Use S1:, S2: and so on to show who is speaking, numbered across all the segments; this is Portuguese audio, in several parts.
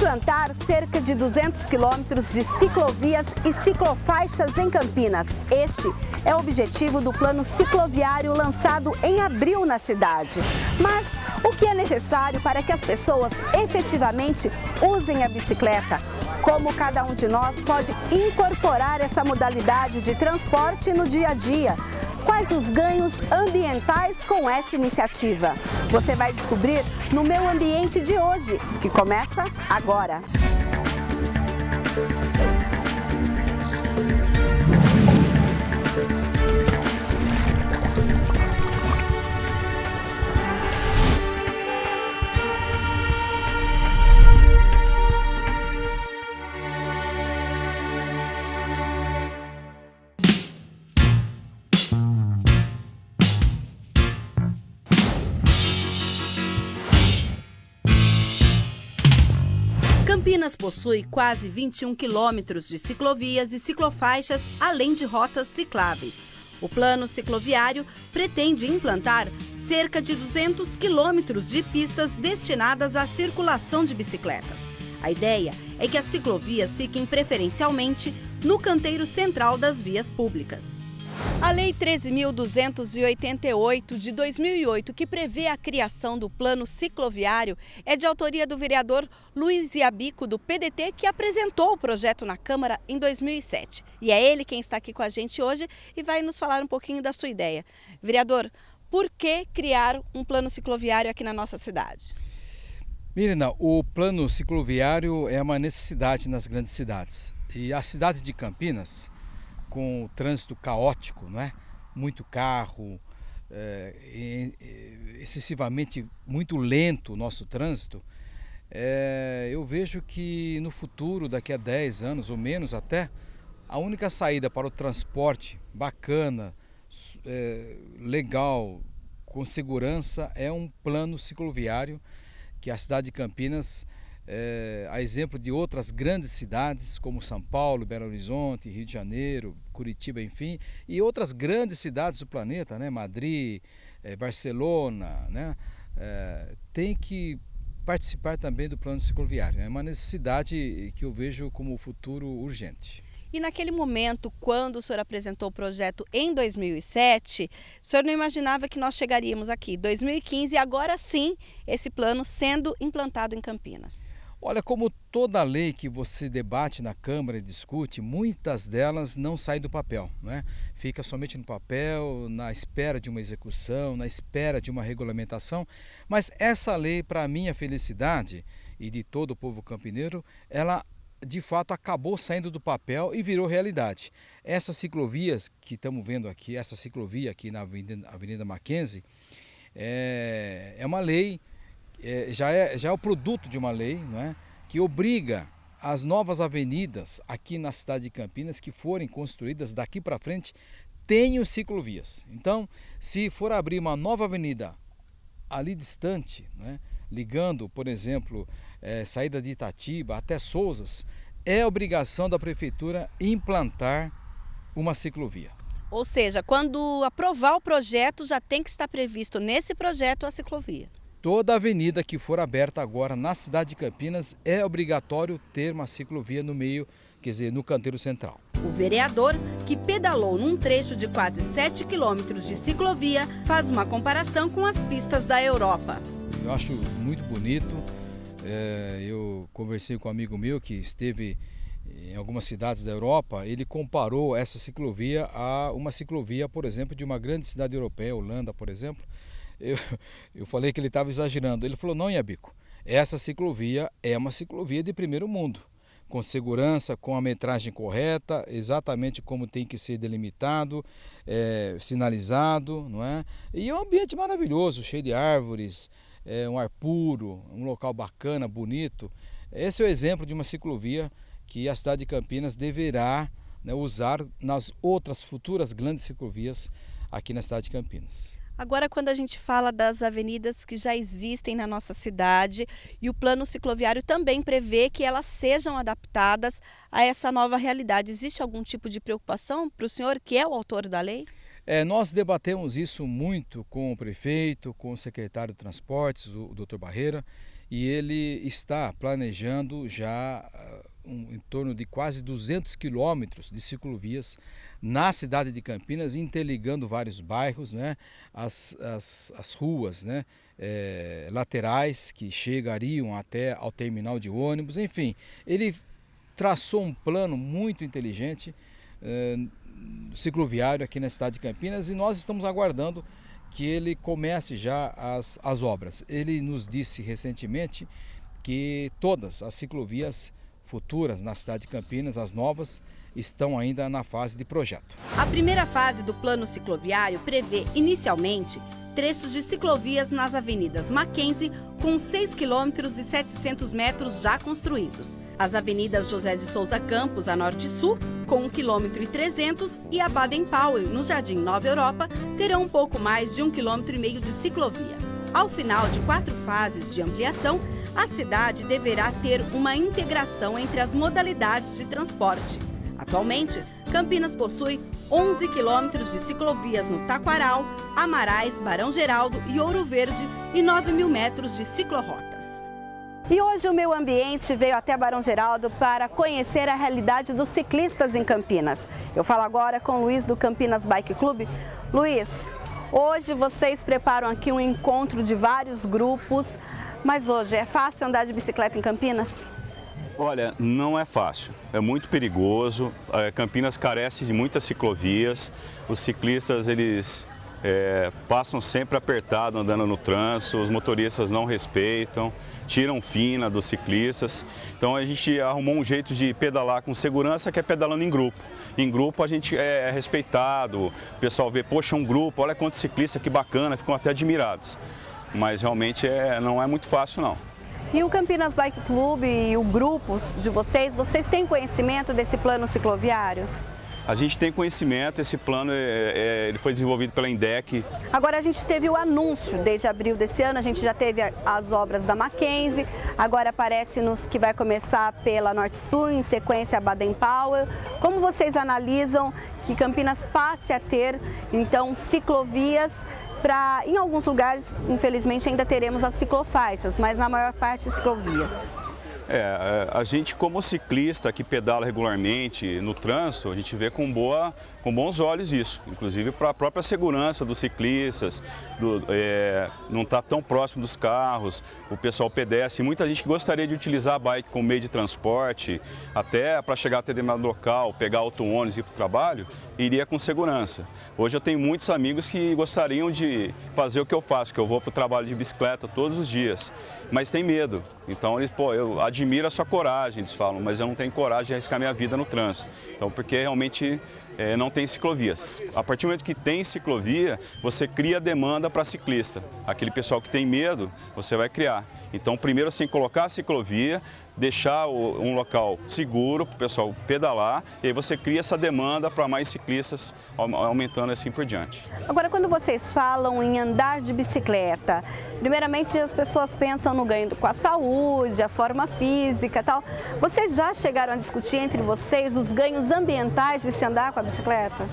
S1: implantar cerca de 200 quilômetros de ciclovias e ciclofaixas em Campinas. Este é o objetivo do plano cicloviário lançado em abril na cidade. Mas o que é necessário para que as pessoas efetivamente usem a bicicleta? Como cada um de nós pode incorporar essa modalidade de transporte no dia a dia? Quais os ganhos ambientais com essa iniciativa? Você vai descobrir no Meu Ambiente de hoje, que começa agora.
S2: Campinas possui quase 21 quilômetros de ciclovias e ciclofaixas, além de rotas cicláveis. O plano cicloviário pretende implantar cerca de 200 quilômetros de pistas destinadas à circulação de bicicletas. A ideia é que as ciclovias fiquem preferencialmente no canteiro central das vias públicas. A Lei 13.288 de 2008, que prevê a criação do plano cicloviário, é de autoria do vereador Luiz Iabico, do PDT, que apresentou o projeto na Câmara em 2007. E é ele quem está aqui com a gente hoje e vai nos falar um pouquinho da sua ideia. Vereador, por que criar um plano cicloviário aqui na nossa cidade?
S3: Mirna, o plano cicloviário é uma necessidade nas grandes cidades. E a cidade de Campinas, com o trânsito caótico, não é? Muito carro, excessivamente muito lento o nosso trânsito, eu vejo que no futuro, daqui a 10 anos ou menos até, a única saída para o transporte bacana, legal, com segurança, é um plano cicloviário que a cidade de Campinas, a exemplo de outras grandes cidades como São Paulo, Belo Horizonte, Rio de Janeiro, Curitiba, enfim, e outras grandes cidades do planeta, né? Madrid, Barcelona, né? Tem que participar também do plano cicloviário. É uma necessidade que eu vejo como futuro urgente.
S2: E naquele momento, quando o senhor apresentou o projeto em 2007, o senhor não imaginava que nós chegaríamos aqui, 2015, e agora sim, esse plano sendo implantado em Campinas?
S3: Olha, como toda lei que você debate na Câmara e discute, muitas delas não saem do papel, né? Fica somente no papel, na espera de uma execução, na espera de uma regulamentação. Mas essa lei, para minha felicidade e de todo o povo campineiro, ela de fato acabou saindo do papel e virou realidade. Essas ciclovias que estamos vendo aqui, essa ciclovia aqui na Avenida Mackenzie, é uma lei. Já é o produto de uma lei, não é? Que obriga as novas avenidas aqui na cidade de Campinas que forem construídas daqui para frente tenham ciclovias. Então, se for abrir uma nova avenida ali distante, né, ligando, por exemplo, saída de Itatiba até Sousas, é obrigação da prefeitura implantar uma ciclovia.
S2: Ou seja, quando aprovar o projeto, já tem que estar previsto nesse projeto a ciclovia.
S3: Toda avenida que for aberta agora na cidade de Campinas é obrigatório ter uma ciclovia no meio, quer dizer, no canteiro central.
S2: O vereador, que pedalou num trecho de quase 7 quilômetros de ciclovia, faz uma comparação com as pistas da Europa.
S3: Eu acho muito bonito. Eu conversei com um amigo meu que esteve em algumas cidades da Europa. Ele comparou essa ciclovia a uma ciclovia, por exemplo, de uma grande cidade europeia, Holanda, por exemplo. Eu falei que ele estava exagerando. Ele falou: não, Iabico, essa ciclovia é uma ciclovia de primeiro mundo, com segurança, com a metragem correta, exatamente como tem que ser delimitado, sinalizado, não é? E é um ambiente maravilhoso, cheio de árvores, um ar puro, um local bacana, bonito. Esse é o exemplo de uma ciclovia que a cidade de Campinas deverá, né, usar nas outras futuras grandes ciclovias aqui na cidade de Campinas.
S2: Agora, quando a gente fala das avenidas que já existem na nossa cidade, e o plano cicloviário também prevê que elas sejam adaptadas a essa nova realidade, existe algum tipo de preocupação para o senhor, que é o autor da lei?
S3: Nós debatemos isso muito com o prefeito, com o secretário de Transportes, o Dr. Barreira, e ele está planejando já em torno de quase 200 quilômetros de ciclovias na cidade de Campinas, interligando vários bairros, né? As ruas, né? Laterais que chegariam até ao terminal de ônibus, enfim, ele traçou um plano muito inteligente cicloviário aqui na cidade de Campinas, e nós estamos aguardando que ele comece já as obras. Ele nos disse recentemente que todas as ciclovias futuras na cidade de Campinas, as novas, estão ainda na fase de projeto.
S2: A primeira fase do plano cicloviário prevê, inicialmente, trechos de ciclovias nas avenidas Mackenzie, com 6 km e 700 metros já construídos. As avenidas José de Souza Campos, a norte e sul, com 1 km e 300, e a Baden-Powell, no Jardim Nova Europa, terão um pouco mais de 1,5 km de ciclovia. Ao final de 4 fases de ampliação, a cidade deverá ter uma integração entre as modalidades de transporte. Atualmente, Campinas possui 11 quilômetros de ciclovias no Taquaral, Amarais, Barão Geraldo e Ouro Verde e 9.000 metros de ciclorotas.
S1: E hoje o Meio Ambiente veio até Barão Geraldo para conhecer a realidade dos ciclistas em Campinas. Eu falo agora com o Luiz do Campinas Bike Club. Luiz, hoje vocês preparam aqui um encontro de vários grupos, mas hoje é fácil andar de bicicleta em Campinas?
S4: Olha, não é fácil, é muito perigoso. Campinas carece de muitas ciclovias, os ciclistas eles passam sempre apertado andando no trânsito, os motoristas não respeitam, tiram fina dos ciclistas. Então a gente arrumou um jeito de pedalar com segurança, que é pedalando em grupo. Em grupo a gente é respeitado, o pessoal vê, poxa, um grupo, olha quantos ciclistas, que bacana, ficam até admirados. Mas realmente não é muito fácil não.
S1: E o Campinas Bike Club e o grupo de vocês têm conhecimento desse plano cicloviário?
S4: A gente tem conhecimento, esse plano ele foi desenvolvido pela INDEC.
S1: Agora a gente teve o anúncio, desde abril desse ano, a gente já teve as obras da Mackenzie, agora parece-nos que vai começar pela Norte-Sul, em sequência a Baden-Powell. Como vocês analisam que Campinas passe a ter, então, ciclovias? Em alguns lugares, infelizmente, ainda teremos as ciclofaixas, mas na maior parte ciclovias.
S4: A gente como ciclista que pedala regularmente no trânsito, a gente vê com bons olhos isso, inclusive para a própria segurança dos ciclistas, não estar tão próximo dos carros, o pessoal pedestre. Muita gente que gostaria de utilizar a bike como meio de transporte, até para chegar até determinado local, pegar auto-ônibus e ir para o trabalho, iria com segurança. Hoje eu tenho muitos amigos que gostariam de fazer o que eu faço, que eu vou para o trabalho de bicicleta todos os dias, mas tem medo. Então eles, eu admiro a sua coragem, eles falam, mas eu não tenho coragem de arriscar minha vida no trânsito. Então, porque realmente não tem ciclovias. A partir do momento que tem ciclovia, você cria demanda para ciclista. Aquele pessoal que tem medo, você vai criar. Então, primeiro você tem que colocar a ciclovia, deixar um local seguro para o pessoal pedalar, e aí você cria essa demanda para mais ciclistas, aumentando assim por diante.
S1: Agora, quando vocês falam em andar de bicicleta, primeiramente as pessoas pensam no ganho com a saúde, a forma física e tal. Vocês já chegaram a discutir entre vocês os ganhos ambientais de se andar com a bicicleta?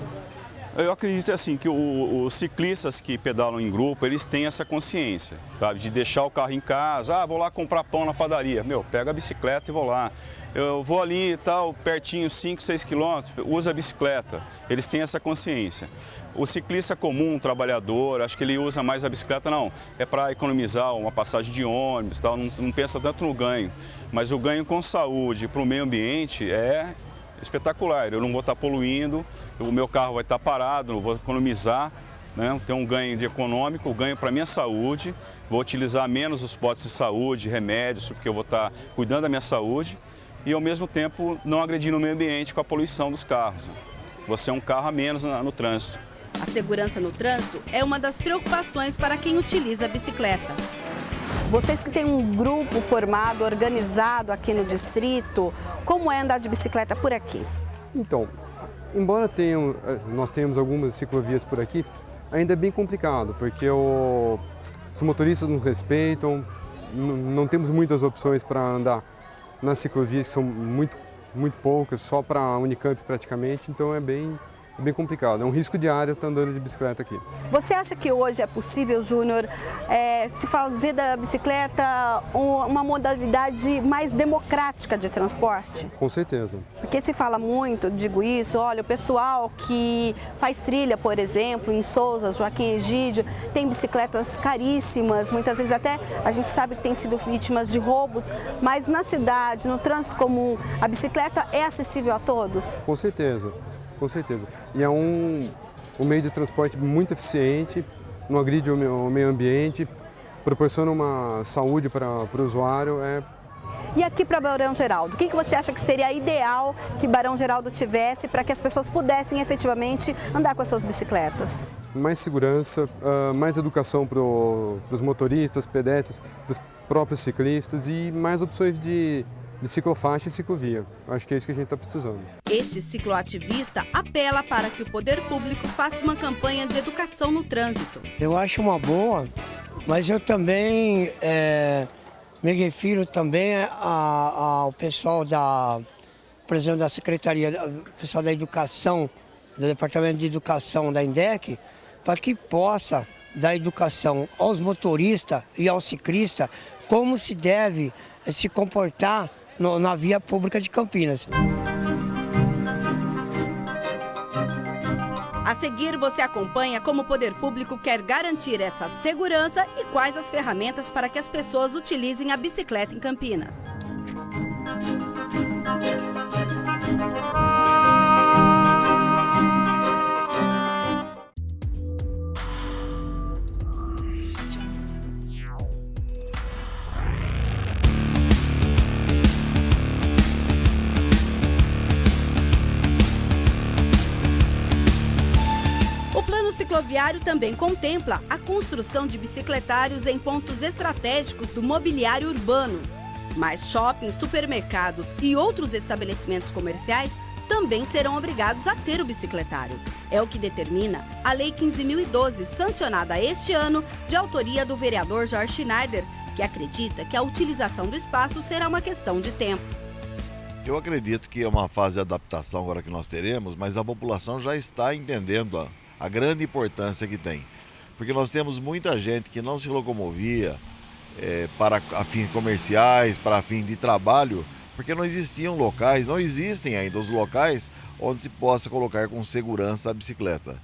S4: Eu acredito assim que os ciclistas que pedalam em grupo, eles têm essa consciência, sabe? De deixar o carro em casa, vou lá comprar pão na padaria, pega a bicicleta e vou lá. Eu vou ali e tal, pertinho, 5, 6 quilômetros, usa a bicicleta. Eles têm essa consciência. O ciclista comum, trabalhador, acho que ele usa mais a bicicleta, não. É para economizar uma passagem de ônibus, tal, não pensa tanto no ganho. Mas o ganho com saúde para o meio ambiente é espetacular. Eu não vou estar poluindo, o meu carro vai estar parado, não vou economizar, né? Tem um ganho econômico, o ganho para a minha saúde, vou utilizar menos os postos de saúde, remédios, porque eu vou estar cuidando da minha saúde e ao mesmo tempo não agredindo o meio ambiente com a poluição dos carros. Você é um carro a menos no trânsito.
S2: A segurança no trânsito é uma das preocupações para quem utiliza a bicicleta.
S1: Vocês que têm um grupo formado, organizado aqui no distrito, como é andar de bicicleta por aqui?
S5: Então, embora nós tenhamos algumas ciclovias por aqui, ainda é bem complicado, porque os motoristas não respeitam, não temos muitas opções para andar nas ciclovias, que são muito poucas, só para a Unicamp praticamente, então é bem é bem complicado. É um risco diário estar andando de bicicleta aqui.
S1: Você acha que hoje é possível, Júnior, se fazer da bicicleta uma modalidade mais democrática de transporte?
S5: Com certeza.
S1: Porque se fala muito, digo isso, olha, o pessoal que faz trilha, por exemplo, em Sousa, Joaquim Egídio, tem bicicletas caríssimas, muitas vezes até a gente sabe que tem sido vítimas de roubos, mas na cidade, no trânsito comum, a bicicleta é acessível a todos?
S5: Com certeza, com certeza. E é um meio de transporte muito eficiente, não agride o meio ambiente, proporciona uma saúde para o usuário.
S1: E aqui para Barão Geraldo, o que você acha que seria ideal que Barão Geraldo tivesse para que as pessoas pudessem efetivamente andar com as suas bicicletas?
S5: Mais segurança, mais educação para os motoristas, pedestres, para os próprios ciclistas e mais opções de ciclofaixa e ciclovia. Acho que é isso que a gente está precisando.
S2: Este cicloativista apela para que o poder público faça uma campanha de educação no trânsito.
S6: Eu acho uma boa, mas eu também me refiro também ao pessoal por exemplo, da Secretaria, pessoal da Educação, do Departamento de Educação da INDEC, para que possa dar educação aos motoristas e aos ciclistas como se deve se comportar na via pública de Campinas.
S2: A seguir, você acompanha como o poder público quer garantir essa segurança e quais as ferramentas para que as pessoas utilizem a bicicleta em Campinas. O cicloviário também contempla a construção de bicicletários em pontos estratégicos do mobiliário urbano. Mas shoppings, supermercados e outros estabelecimentos comerciais também serão obrigados a ter o bicicletário. É o que determina a Lei 15.012, sancionada este ano, de autoria do vereador Jorge Schneider, que acredita que a utilização do espaço será uma questão de tempo.
S7: Eu acredito que é uma fase de adaptação agora que nós teremos, mas a população já está entendendo a grande importância que tem. Porque nós temos muita gente que não se locomovia para fins comerciais, para fins de trabalho, porque não existiam locais, não existem ainda os locais onde se possa colocar com segurança a bicicleta.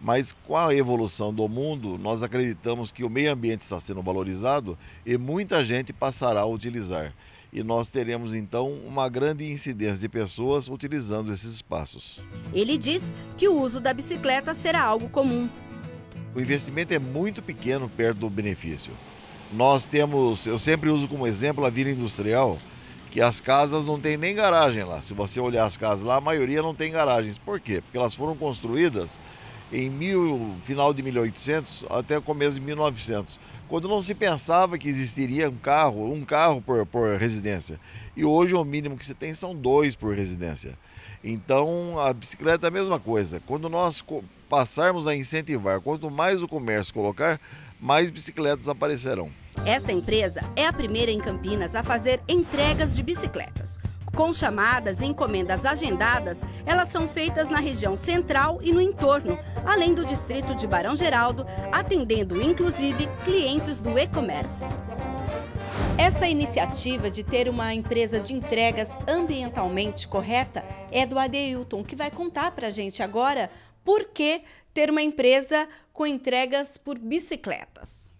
S7: Mas com a evolução do mundo, nós acreditamos que o meio ambiente está sendo valorizado e muita gente passará a utilizar. E nós teremos então uma grande incidência de pessoas utilizando esses espaços.
S2: Ele diz que o uso da bicicleta será algo comum.
S7: O investimento é muito pequeno perto do benefício. Nós temos, eu sempre uso como exemplo a Vila Industrial, que as casas não tem nem garagem lá. Se você olhar as casas lá, a maioria não tem garagens. Por quê? Porque elas foram construídas em final de 1800 até o começo de 1900. Quando não se pensava que existiria um carro por residência. E hoje o mínimo que se tem são 2 por residência. Então a bicicleta é a mesma coisa. Quando nós passarmos a incentivar, quanto mais o comércio colocar, mais bicicletas aparecerão.
S2: Esta empresa é a primeira em Campinas a fazer entregas de bicicletas. Com chamadas e encomendas agendadas, elas são feitas na região central e no entorno, além do distrito de Barão Geraldo, atendendo inclusive clientes do e-commerce. Essa iniciativa de ter uma empresa de entregas ambientalmente correta é do Adeilton, que vai contar para a gente agora por que ter uma empresa com entregas por bicicletas.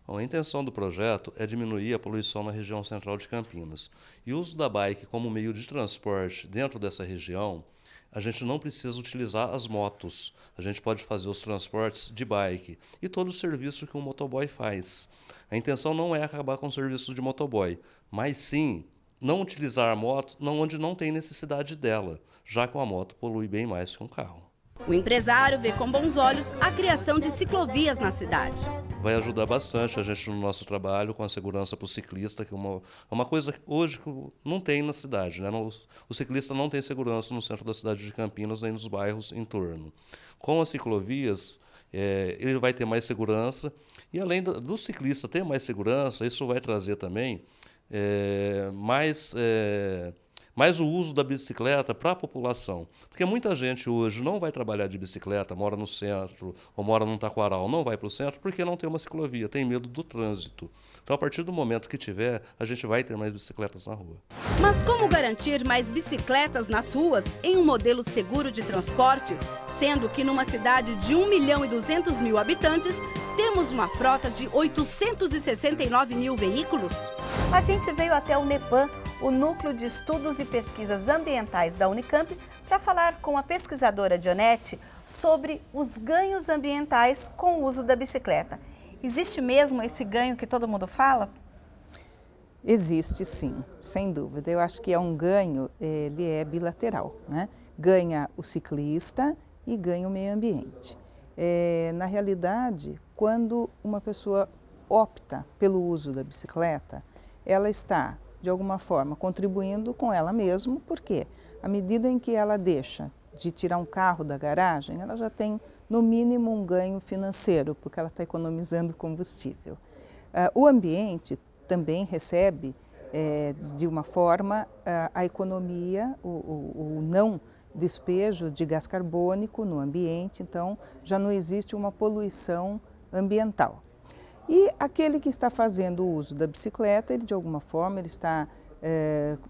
S8: Bom, a intenção do projeto é diminuir a poluição na região central de Campinas. E o uso da bike como meio de transporte dentro dessa região, a gente não precisa utilizar as motos. A gente pode fazer os transportes de bike e todo o serviço que um motoboy faz. A intenção não é acabar com o serviço de motoboy, mas sim não utilizar a moto onde não tem necessidade dela, já que uma moto polui bem mais que um carro.
S2: O empresário vê com bons olhos a criação de ciclovias na cidade.
S8: Vai ajudar bastante a gente no nosso trabalho com a segurança para o ciclista, que é uma coisa que hoje não tem na cidade, né? O ciclista não tem segurança no centro da cidade de Campinas nem nos bairros em torno. Com as ciclovias, ele vai ter mais segurança e além do ciclista ter mais segurança, isso vai trazer também mais mas o uso da bicicleta para a população. Porque muita gente hoje não vai trabalhar de bicicleta, mora no centro ou mora num taquaral, não vai para o centro porque não tem uma ciclovia, tem medo do trânsito. Então, a partir do momento que tiver, a gente vai ter mais bicicletas na rua.
S2: Mas como garantir mais bicicletas nas ruas em um modelo seguro de transporte, sendo que numa cidade de 1.200.000 habitantes, temos uma frota de 869 mil veículos?
S1: A gente veio até o NEPAM, o Núcleo de Estudos e Pesquisas Ambientais da Unicamp, para falar com a pesquisadora Dionete sobre os ganhos ambientais com o uso da bicicleta. Existe mesmo esse ganho que todo mundo fala?
S9: Existe sim, sem dúvida. Eu acho que é um ganho, ele é bilateral, né? Ganha o ciclista e ganha o meio ambiente. Na realidade, quando uma pessoa opta pelo uso da bicicleta, ela está, de alguma forma, contribuindo com ela mesma, porque à medida em que ela deixa de tirar um carro da garagem, ela já tem, no mínimo, um ganho financeiro, porque ela está economizando combustível. O ambiente também recebe, de uma forma, a economia, o não despejo de gás carbônico no ambiente, então já não existe uma poluição ambiental. E aquele que está fazendo o uso da bicicleta, ele de alguma forma ele está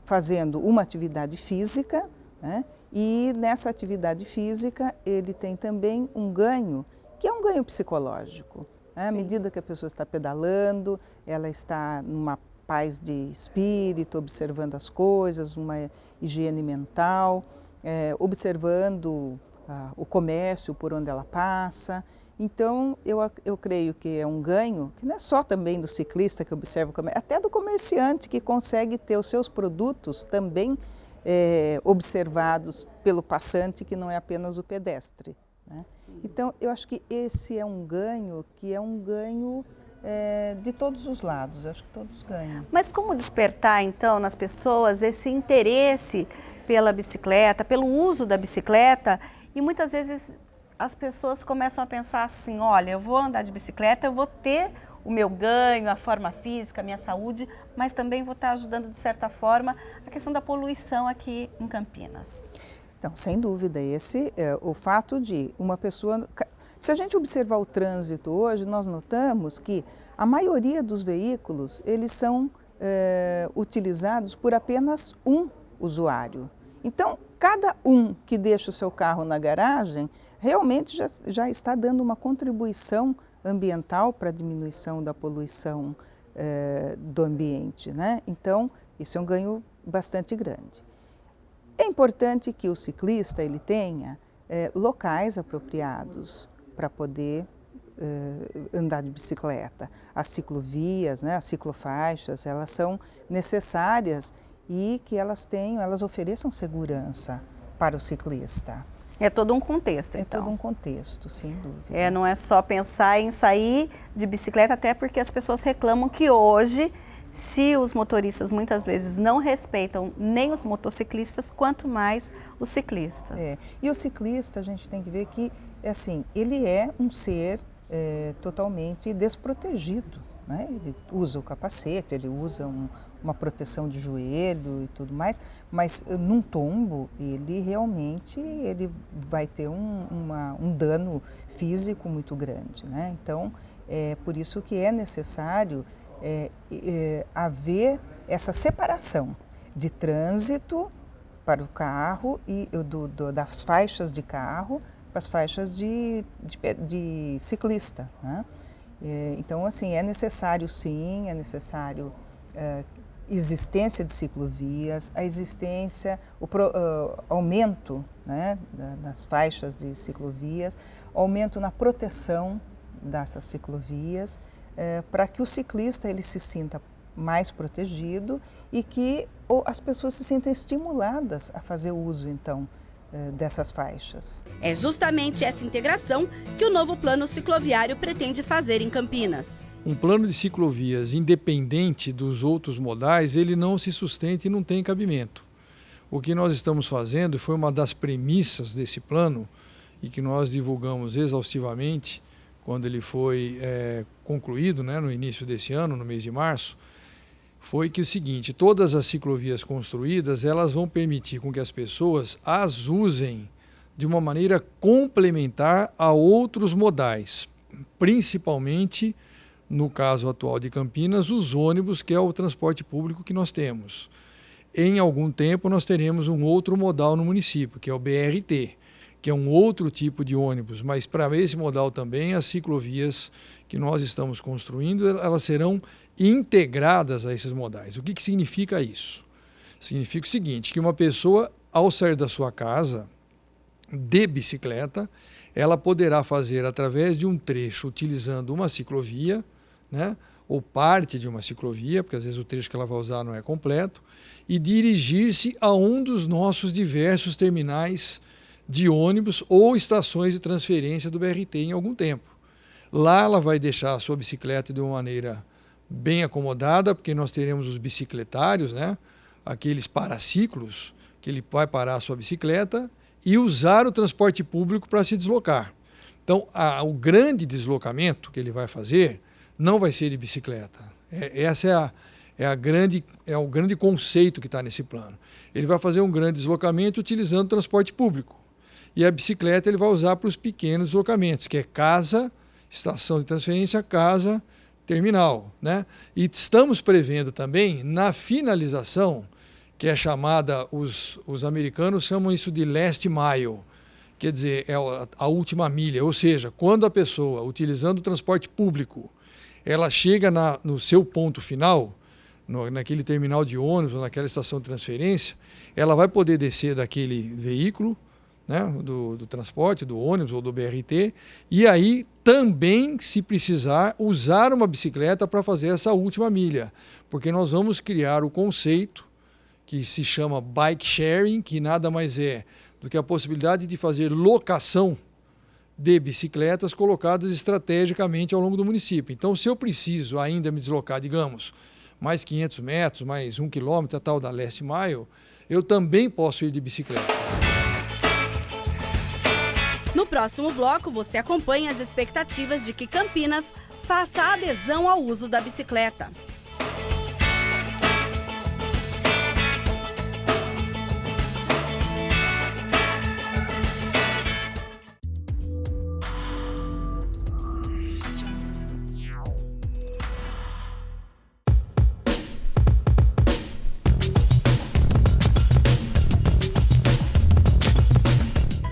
S9: fazendo uma atividade física, né? E nessa atividade física ele tem também um ganho, que é um ganho psicológico. Né? À medida que a pessoa está pedalando, ela está numa paz de espírito, observando as coisas, uma higiene mental, observando o comércio por onde ela passa. Então, eu creio que é um ganho, que não é só também do ciclista que observa o comércio, até do comerciante que consegue ter os seus produtos também observados pelo passante, que não é apenas o pedestre. Né? Então, eu acho que esse é um ganho que é um ganho de todos os lados, eu acho que todos ganham.
S1: Mas como despertar, então, nas pessoas esse interesse pela bicicleta, pelo uso da bicicleta, e muitas vezes as pessoas começam a pensar assim, olha, eu vou andar de bicicleta, eu vou ter o meu ganho, a forma física, a minha saúde, mas também vou estar ajudando, de certa forma, a questão da poluição aqui em Campinas.
S9: Então, sem dúvida, esse é o fato de uma pessoa... Se a gente observar o trânsito hoje, nós notamos que a maioria dos veículos, eles são utilizados por apenas um usuário. Então, cada um que deixa o seu carro na garagem, realmente já está dando uma contribuição ambiental para a diminuição da poluição do ambiente, né? Então, isso é um ganho bastante grande. É importante que o ciclista ele tenha locais apropriados para poder andar de bicicleta. As ciclovias, né, as ciclofaixas, elas são necessárias e que elas ofereçam segurança para o ciclista.
S1: É todo um contexto, então.
S9: É todo um contexto, sem dúvida.
S1: Não é só pensar em sair de bicicleta, até porque as pessoas reclamam que hoje, se os motoristas muitas vezes não respeitam nem os motociclistas, quanto mais os ciclistas.
S9: E o ciclista, a gente tem que ver que, assim, ele é um ser totalmente desprotegido. Né? Ele usa o capacete, ele usa uma proteção de joelho e tudo mais, mas num tombo ele realmente vai ter um dano físico muito grande. Né? Então, é por isso que é necessário haver essa separação de trânsito para o carro e das faixas de carro para as faixas de ciclista. Né? Então, assim, é necessário sim, é necessário existência de ciclovias, a existência, aumento, né, das faixas de ciclovias, aumento na proteção dessas ciclovias, para que o ciclista ele se sinta mais protegido e que as pessoas se sintam estimuladas a fazer uso, então, dessas faixas.
S2: É justamente essa integração que o novo plano cicloviário pretende fazer em Campinas.
S10: Um plano de ciclovias independente dos outros modais, ele não se sustenta e não tem cabimento. O que nós estamos fazendo, foi uma das premissas desse plano, e que nós divulgamos exaustivamente, quando ele foi concluído, né, no início desse ano, no mês de março, foi que o seguinte, todas as ciclovias construídas, elas vão permitir com que as pessoas as usem de uma maneira complementar a outros modais, principalmente, no caso atual de Campinas, os ônibus, que é o transporte público que nós temos. Em algum tempo nós teremos um outro modal no município, que é o BRT, que é um outro tipo de ônibus, mas para esse modal também as ciclovias que nós estamos construindo, elas serão integradas a esses modais. O que significa isso? Significa o seguinte, que uma pessoa, ao sair da sua casa de bicicleta, ela poderá fazer através de um trecho utilizando uma ciclovia, né, ou parte de uma ciclovia, porque às vezes o trecho que ela vai usar não é completo, e dirigir-se a um dos nossos diversos terminais de ônibus ou estações de transferência do BRT em algum tempo. Lá ela vai deixar a sua bicicleta de uma maneira bem acomodada, porque nós teremos os bicicletários, né, aqueles paraciclos, que ele vai parar a sua bicicleta e usar o transporte público para se deslocar. Então, o grande deslocamento que ele vai fazer não vai ser de bicicleta. Essa é o grande conceito que está nesse plano. Ele vai fazer um grande deslocamento utilizando o transporte público. E a bicicleta ele vai usar para os pequenos deslocamentos, que é casa, estação de transferência, casa, terminal, né? E estamos prevendo também, na finalização, que é chamada, os americanos chamam isso de last mile, quer dizer, é a última milha, ou seja, quando a pessoa, utilizando o transporte público, ela chega no seu ponto final, naquele terminal de ônibus, ou naquela estação de transferência, ela vai poder descer daquele veículo, né, do transporte, do ônibus ou do BRT, e aí também, se precisar, usar uma bicicleta para fazer essa última milha, porque nós vamos criar o conceito que se chama bike sharing, que nada mais é do que a possibilidade de fazer locação de bicicletas colocadas estrategicamente ao longo do município. Então, se eu preciso ainda me deslocar, digamos, mais 500 metros, mais 1 quilômetro, a tal da last mile, eu também posso ir de bicicleta.
S2: No próximo bloco, você acompanha as expectativas de que Campinas faça a adesão ao uso da bicicleta.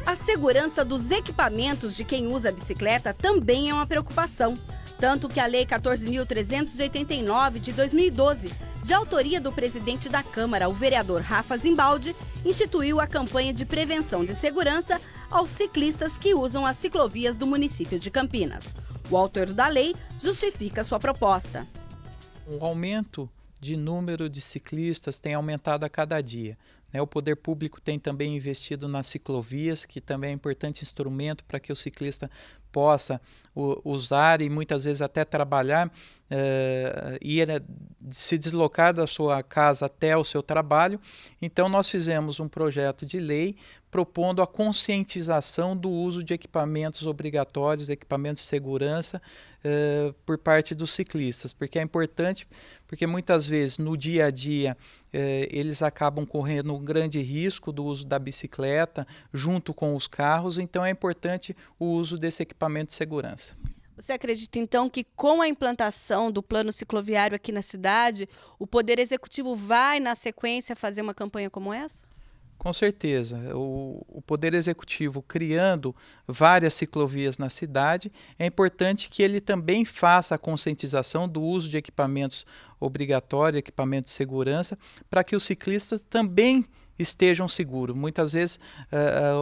S2: A segurança dos equipamentos de quem usa a bicicleta também é uma preocupação. Tanto que a Lei 14.389 de 2012, de autoria do presidente da Câmara, o vereador Rafa Zimbaldi, instituiu a campanha de prevenção de segurança aos ciclistas que usam as ciclovias do município de Campinas. O autor da lei justifica sua proposta.
S11: O aumento de número de ciclistas tem aumentado a cada dia. O poder público tem também investido nas ciclovias, que também é um importante instrumento para que o ciclista possa usar e muitas vezes até trabalhar, se deslocar da sua casa até o seu trabalho. Então nós fizemos um projeto de lei propondo a conscientização do uso de equipamentos obrigatórios, equipamentos de segurança por parte dos ciclistas, porque é importante, porque muitas vezes no dia a dia eles acabam correndo um grande risco do uso da bicicleta junto com os carros, então é importante o uso desse equipamento de segurança.
S2: Você acredita, então, que com a implantação do plano cicloviário aqui na cidade, o Poder Executivo vai, na sequência, fazer uma campanha como essa?
S11: Com certeza. O Poder Executivo criando várias ciclovias na cidade, é importante que ele também faça a conscientização do uso de equipamentos obrigatórios, equipamentos de segurança, para que os ciclistas também estejam seguros. Muitas vezes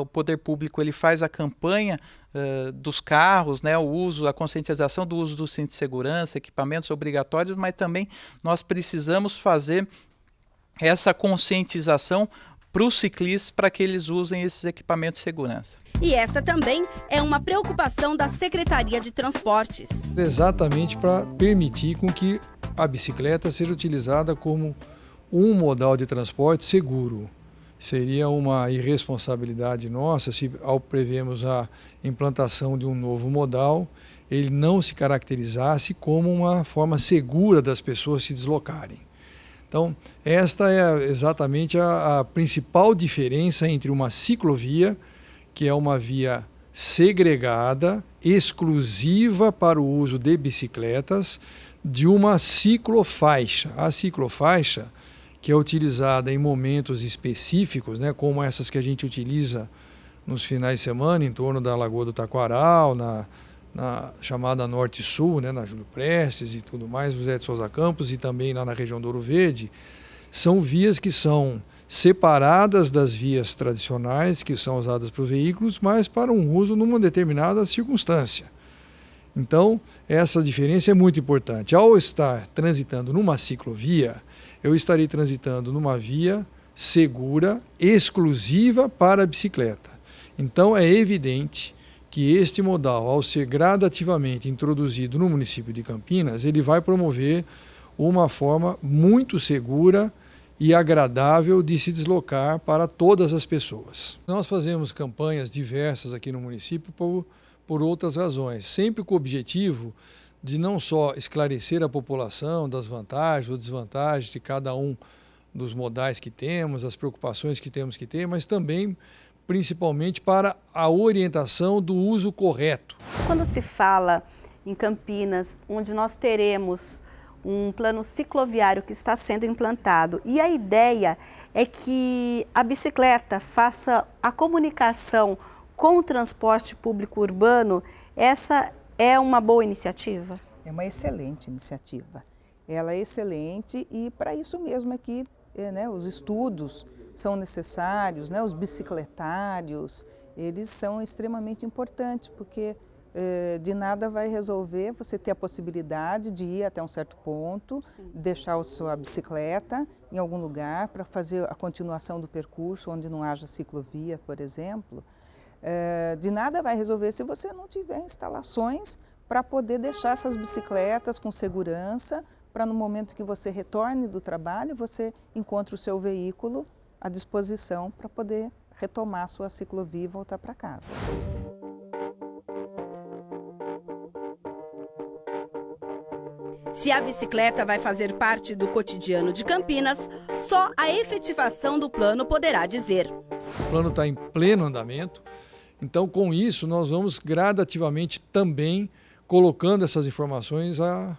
S11: o poder público ele faz a campanha dos carros, né, o uso, a conscientização do uso do cinto de segurança, equipamentos obrigatórios, mas também nós precisamos fazer essa conscientização para os ciclistas para que eles usem esses equipamentos de segurança.
S2: E esta também é uma preocupação da Secretaria de Transportes.
S10: Exatamente para permitir com que a bicicleta seja utilizada como um modal de transporte seguro. Seria uma irresponsabilidade nossa se, ao prevermos a implantação de um novo modal, ele não se caracterizasse como uma forma segura das pessoas se deslocarem. Então, esta é exatamente a principal diferença entre uma ciclovia, que é uma via segregada, exclusiva para o uso de bicicletas, de uma ciclofaixa. A ciclofaixa, que é utilizada em momentos específicos, né, como essas que a gente utiliza nos finais de semana, em torno da Lagoa do Taquaral, na chamada Norte-Sul, né, na Júlio Prestes e tudo mais, José de Souza Campos e também lá na região do Ouro Verde, são vias que são separadas das vias tradicionais que são usadas para os veículos, mas para um uso numa determinada circunstância. Então, essa diferença é muito importante. Ao estar transitando numa ciclovia, eu estarei transitando numa via segura, exclusiva para a bicicleta. Então, é evidente que este modal, ao ser gradativamente introduzido no município de Campinas, ele vai promover uma forma muito segura e agradável de se deslocar para todas as pessoas. Nós fazemos campanhas diversas aqui no município por outras razões, sempre com o objetivo de não só esclarecer a população das vantagens ou desvantagens de cada um dos modais que temos, as preocupações que temos que ter, mas também principalmente para a orientação do uso correto.
S1: Quando se fala em Campinas, onde nós teremos um plano cicloviário que está sendo implantado, e a ideia é que a bicicleta faça a comunicação com o transporte público urbano, essa é uma boa iniciativa?
S9: É uma excelente iniciativa. Ela é excelente e para isso mesmo é que os estudos são necessários, os bicicletários, eles são extremamente importantes, porque de nada vai resolver você ter a possibilidade de ir até um certo ponto, sim, deixar a sua bicicleta em algum lugar para fazer a continuação do percurso onde não haja ciclovia, por exemplo. De nada vai resolver se você não tiver instalações para poder deixar essas bicicletas com segurança, para no momento que você retorne do trabalho, você encontre o seu veículo à disposição para poder retomar a sua ciclovia e voltar para casa.
S2: Se a bicicleta vai fazer parte do cotidiano de Campinas, só a efetivação do plano poderá dizer.
S10: O plano está em pleno andamento, então com isso nós vamos gradativamente também colocando essas informações à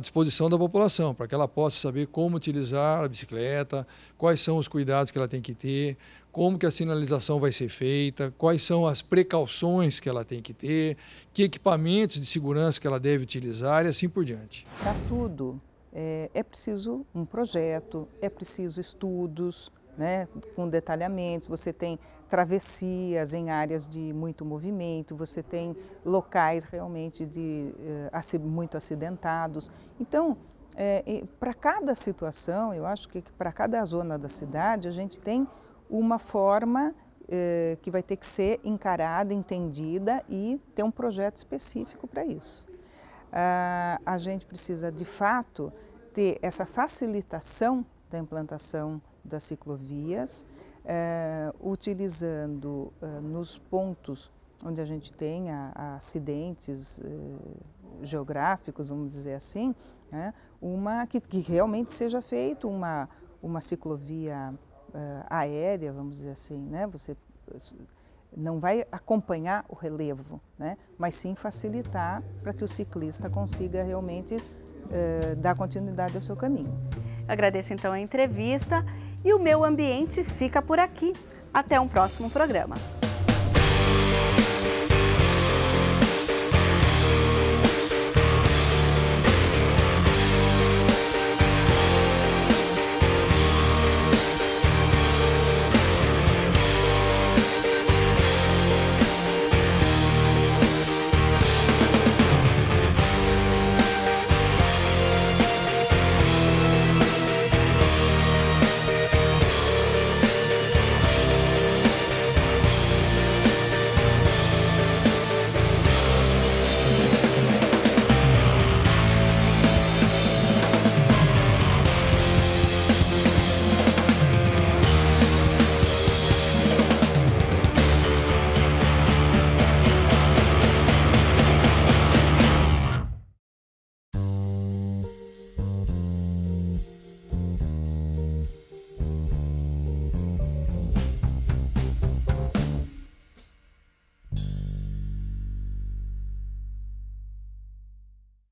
S10: disposição da população, para que ela possa saber como utilizar a bicicleta, quais são os cuidados que ela tem que ter, como que a sinalização vai ser feita, quais são as precauções que ela tem que ter, que equipamentos de segurança que ela deve utilizar e assim por diante.
S9: Para tudo é preciso um projeto, é preciso estudos, com detalhamentos, você tem travessias em áreas de muito movimento, você tem locais realmente muito acidentados. Então, para cada situação, eu acho que para cada zona da cidade, a gente tem uma forma que vai ter que ser encarada, entendida e ter um projeto específico para isso. A gente precisa, de fato, ter essa facilitação da implantação das ciclovias, utilizando nos pontos onde a gente tem acidentes geográficos, vamos dizer assim, que realmente seja feito uma ciclovia aérea, vamos dizer assim, Você não vai acompanhar o relevo, mas sim facilitar para que o ciclista consiga realmente dar continuidade ao seu caminho.
S1: Agradeço então a entrevista e o Meu Ambiente fica por aqui. Até um próximo programa.